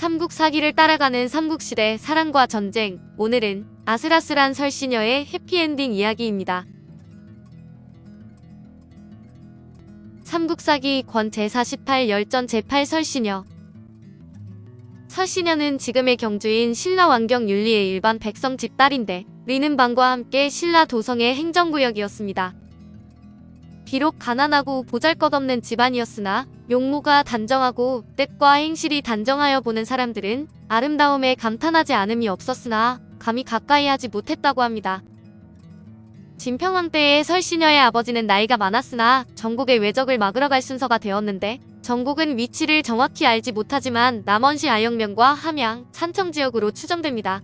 삼국 사기를 따라가는 삼국시대 사랑과 전쟁. 오늘은 아슬아슬한 설시녀의 해피엔딩 이야기입니다. 삼국사기 권 제48 열전 제8 설시녀. 설시녀는 지금의 경주인 신라 왕경 윤리의 일반 백성 집 딸인데 리는방과 함께 신라 도성의 행정구역이었습니다. 비록 가난하고 보잘것없는 집안이었으나 용모가 단정하고 뜻과 행실이 단정하여 보는 사람들은 아름다움에 감탄하지 않음이 없었으나 감히 가까이 하지 못했다고 합니다. 진평왕 때의 설시녀의 아버지는 나이가 많았으나 전국의 외적을 막으러 갈 순서가 되었는데 전국은 위치를 정확히 알지 못하지만 남원시 아영면과 함양, 산청 지역으로 추정됩니다.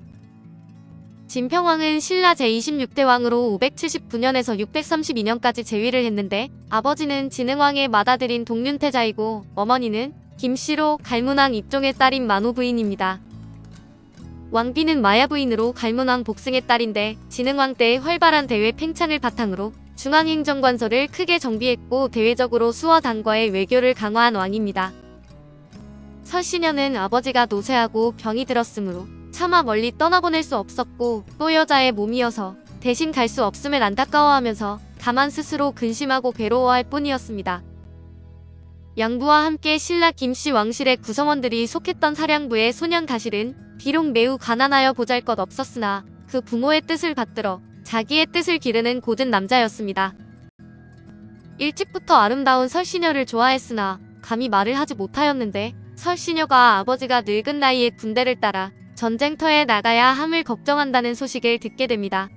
진평왕은 신라 제26대 왕으로 579년에서 632년까지 재위를 했는데 아버지는 진흥왕의 맏아들인 동륜태자이고 어머니는 김씨로 갈문왕 입종의 딸인 만호 부인입니다. 왕비는 마야 부인으로 갈문왕 복승의 딸인데 진흥왕 때의 활발한 대외 팽창을 바탕으로 중앙행정관서를 크게 정비했고 대외적으로 수어 당과의 외교를 강화한 왕입니다. 설시녀는 아버지가 노쇠하고 병이 들었으므로 차마 멀리 떠나보낼 수 없었고 또 여자의 몸이어서 대신 갈 수 없음을 안타까워하면서 다만 스스로 근심하고 괴로워할 뿐이었습니다. 양부와 함께 신라 김씨 왕실의 구성원들이 속했던 사량부의 소년 가실은 비록 매우 가난하여 보잘것없었으나 그 부모의 뜻을 받들어 자기의 뜻을 기르는 고든 남자였습니다. 일찍부터 아름다운 설시녀를 좋아했으나 감히 말을 하지 못하였는데 설시녀가 아버지가 늙은 나이에 군대를 따라 전쟁터에 나가야 함을 걱정한다는 소식을 듣게 됩니다.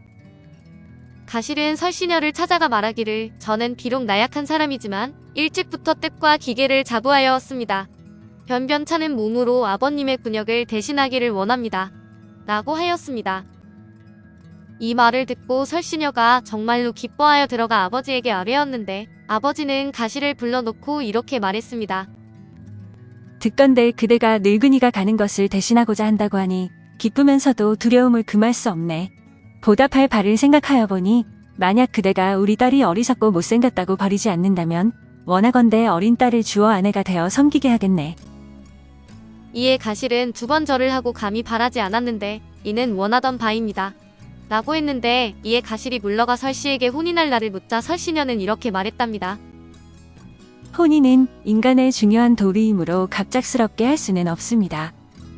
가실은 설시녀를 찾아가 말하기를 저는 비록 나약한 사람이지만 일찍부터 뜻과 기계를 자부하여왔습니다. 변변찮은 몸으로 아버님의 군역을 대신하기를 원합니다. 라고 하였습니다. 이 말을 듣고 설시녀가 정말로 기뻐하여 들어가 아버지에게 아뢰었는데 아버지는 가실을 불러놓고 이렇게 말했습니다. 듣건대 그대가 늙은이가 가는 것을 대신하고자 한다고 하니 기쁘면서도 두려움을 금할 수 없네. 보답할 바를 생각하여 보니 만약 그대가 우리 딸이 어리석고 못생겼다고 버리지 않는다면 원하건대 어린 딸을 주어 아내가 되어 섬기게 하겠네. 이에 가실은 2번 절을 하고 감히 바라지 않았는데 이는 원하던 바입니다. 라고 했는데 이에 가실이 물러가 설씨에게 혼인할 날을 묻자 설시녀는 이렇게 말했답니다. 혼인은 인간의 중요한 도리이므로 갑작스럽게 할 수는 없습니다.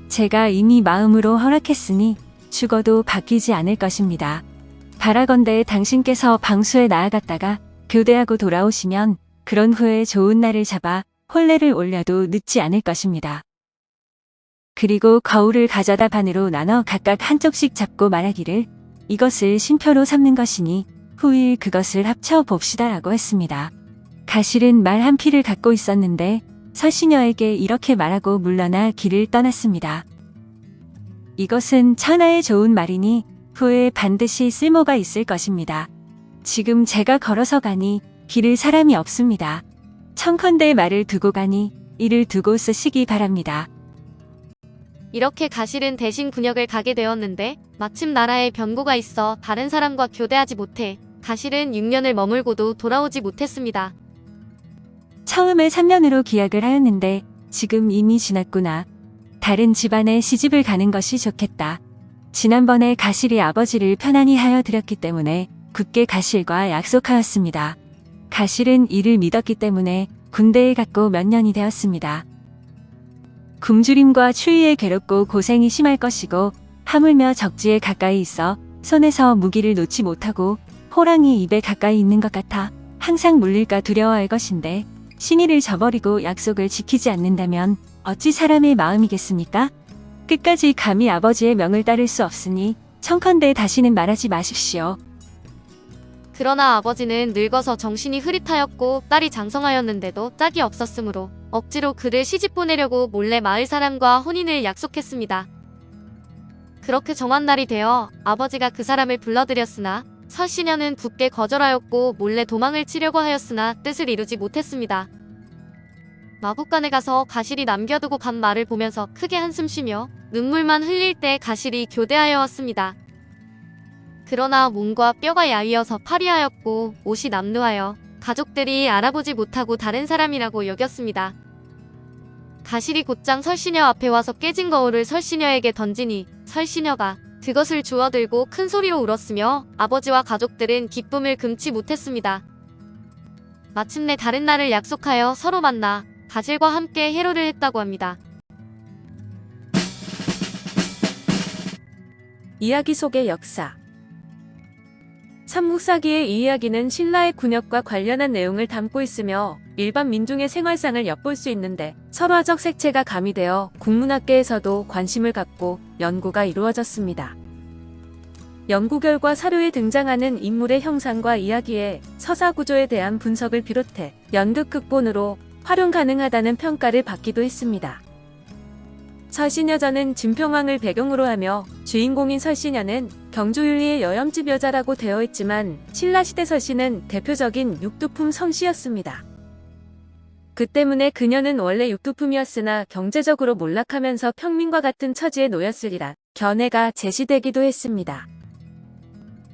제가 이미 마음으로 허락했으니 죽어도 바뀌지 않을 것입니다. 바라건대 당신께서 방수에 나아갔다가 교대하고 돌아오시면 그런 후에 좋은 날을 잡아 혼례를 올려도 늦지 않을 것입니다. 그리고 거울을 가져다 반으로 나눠 각각 한쪽씩 잡고 말하기를 이것을 신표로 삼는 것이니 후일 그것을 합쳐 봅시다라고 했습니다. 가실은 말 한 피를 갖고 있었는데 설시녀에게 이렇게 말하고 물러나 길을 떠났습니다. 이것은 천하에 좋은 말이니 후에 반드시 쓸모가 있을 것입니다. 지금 제가 걸어서 가니 길을 사람이 없습니다. 청컨대 말을 두고 가니 이를 두고 쓰시기 바랍니다. 이렇게 가실은 대신 군역을 가게 되었는데 마침 나라에 변고가 있어 다른 사람과 교대하지 못해 가실은 6년을 머물고도 돌아오지 못했습니다. 처음에 3년으로 기약을 하였는데 지금 이미 지났구나. 다른 집안에 시집을 가는 것이 좋겠다. 지난번에 가실이 아버지를 편안히 하여 드렸기 때문에 굳게 가실과 약속하였습니다. 가실은 이를 믿었기 때문에 군대에 갔고 몇 년이 되었습니다. 굶주림과 추위에 괴롭고 고생이 심할 것이고 하물며 적지에 가까이 있어 손에서 무기를 놓지 못하고 호랑이 입에 가까이 있는 것 같아 항상 물릴까 두려워할 것인데 신의를 저버리고 약속을 지키지 않는다면 어찌 사람의 마음이겠습니까? 끝까지 감히 아버지의 명을 따를 수 없으니 청컨대 다시는 말하지 마십시오. 그러나 아버지는 늙어서 정신이 흐릿하였고 딸이 장성하였는데도 짝이 없었으므로 억지로 그를 시집 보내려고 몰래 마을 사람과 혼인을 약속했습니다. 그렇게 정한 날이 되어 아버지가 그 사람을 불러들였으나 설시녀는 굳게 거절하였고 몰래 도망을 치려고 하였으나 뜻을 이루지 못했습니다. 마국간에 가서 가실이 남겨두고 간 말을 보면서 크게 한숨 쉬며 눈물만 흘릴 때 가실이 교대하여 왔습니다. 그러나 몸과 뼈가 야위어서 파리하였고 옷이 남루하여 가족들이 알아보지 못하고 다른 사람이라고 여겼습니다. 가실이 곧장 설시녀 앞에 와서 깨진 거울을 설시녀에게 던지니 설시녀가 그것을 주워들고 큰 소리로 울었으며 아버지와 가족들은 기쁨을 금치 못했습니다. 마침내 다른 날을 약속하여 서로 만나 가실과 함께 해로를 했다고 합니다. 이야기 속의 역사. 삼국사기의 이 이야기는 신라의 군역과 관련한 내용을 담고 있으며 일반 민중의 생활상을 엿볼 수 있는데 설화적 색채가 가미되어 국문학계에서도 관심을 갖고 연구가 이루어졌습니다. 연구 결과 사료에 등장하는 인물의 형상과 이야기의 서사 구조에 대한 분석을 비롯해 연극 극본으로 활용 가능하다는 평가를 받기도 했습니다. 설시녀전은 진평왕을 배경으로 하며 주인공인 설시녀는 경주윤리의 여염집 여자라고 되어 있지만 신라시대 설씨는 대표적인 육두품 성씨였습니다. 그 때문에 그녀는 원래 육두품이었으나 경제적으로 몰락하면서 평민과 같은 처지에 놓였으리라 견해가 제시되기도 했습니다.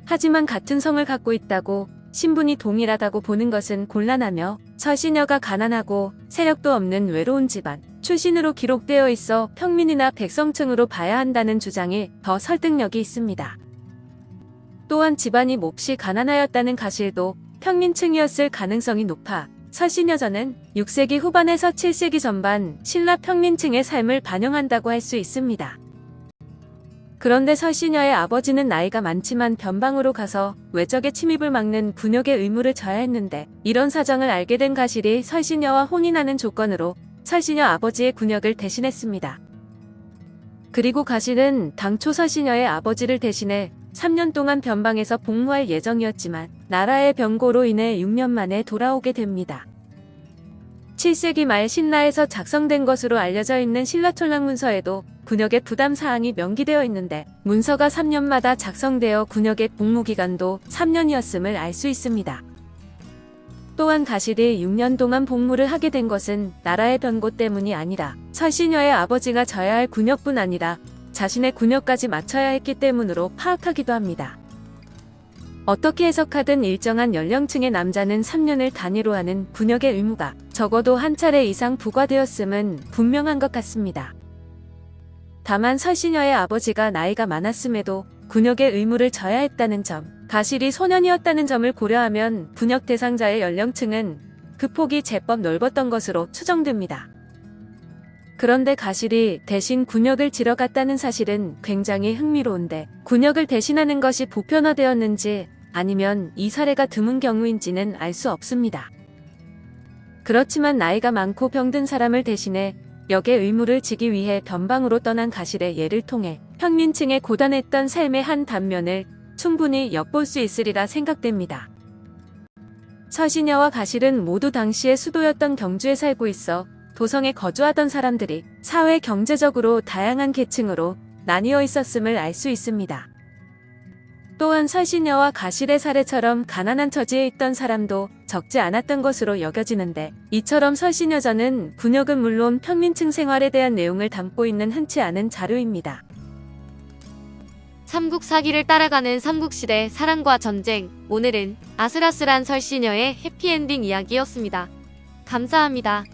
하지만 같은 성을 갖고 있다고 신분이 동일하다고 보는 것은 곤란하며 설시녀가 가난하고 세력도 없는 외로운 집안 출신으로 기록되어 있어 평민이나 백성층으로 봐야 한다는 주장이 더 설득력이 있습니다. 또한 집안이 몹시 가난하였다는 가실도 평민층이었을 가능성이 높아 설시녀전은 6세기 후반에서 7세기 전반 신라 평민층의 삶을 반영한다고 할 수 있습니다. 그런데 설시녀의 아버지는 나이가 많지만 변방으로 가서 외적의 침입을 막는 군역의 의무를 져야 했는데 이런 사정을 알게 된 가실이 설시녀와 혼인하는 조건으로 설시녀 아버지의 군역을 대신했습니다. 그리고 가실은 당초 설시녀의 아버지를 대신해 3년 동안 변방에서 복무할 예정이었지만 나라의 변고로 인해 6년 만에 돌아오게 됩니다. 7세기 말 신라에서 작성된 것으로 알려져 있는 신라촌락문서에도 군역의 부담사항이 명기되어 있는데 문서가 3년마다 작성되어 군역의 복무기간도 3년이었음을 알 수 있습니다. 또한 가실이 6년 동안 복무를 하게 된 것은 나라의 변고 때문이 아니라 설시녀의 아버지가 져야 할 군역뿐 아니라 자신의 군역까지 맞춰야 했기 때문으로 파악하기도 합니다. 어떻게 해석하든 일정한 연령층의 남자는 3년을 단위로 하는 군역의 의무가 적어도 한 차례 이상 부과되었음은 분명한 것 같습니다. 다만 설시녀의 아버지가 나이가 많았음에도 군역의 의무를 져야 했다는 점, 가실이 소년이었다는 점을 고려하면 군역 대상자의 연령층은 그 폭이 제법 넓었던 것으로 추정됩니다. 그런데 가실이 대신 군역을 지러 갔다는 사실은 굉장히 흥미로운데 군역을 대신하는 것이 보편화되었는지 아니면 이 사례가 드문 경우인지는 알 수 없습니다. 그렇지만 나이가 많고 병든 사람을 대신해 역의 의무를 지기 위해 변방으로 떠난 가실의 예를 통해 평민층의 고단했던 삶의 한 단면을 충분히 엿볼 수 있으리라 생각됩니다. 설시녀와 가실은 모두 당시의 수도였던 경주에 살고 있어 도성에 거주하던 사람들이 사회 경제적으로 다양한 계층으로 나뉘어 있었음을 알 수 있습니다. 또한 설시녀와 가실의 사례처럼 가난한 처지에 있던 사람도 적지 않았던 것으로 여겨지는데 이처럼 설시녀전은 군역은 물론 평민층 생활에 대한 내용을 담고 있는 흔치 않은 자료입니다. 삼국사기를 따라가는 삼국시대 사랑과 전쟁, 오늘은 아슬아슬한 설시녀의 해피엔딩 이야기였습니다. 감사합니다.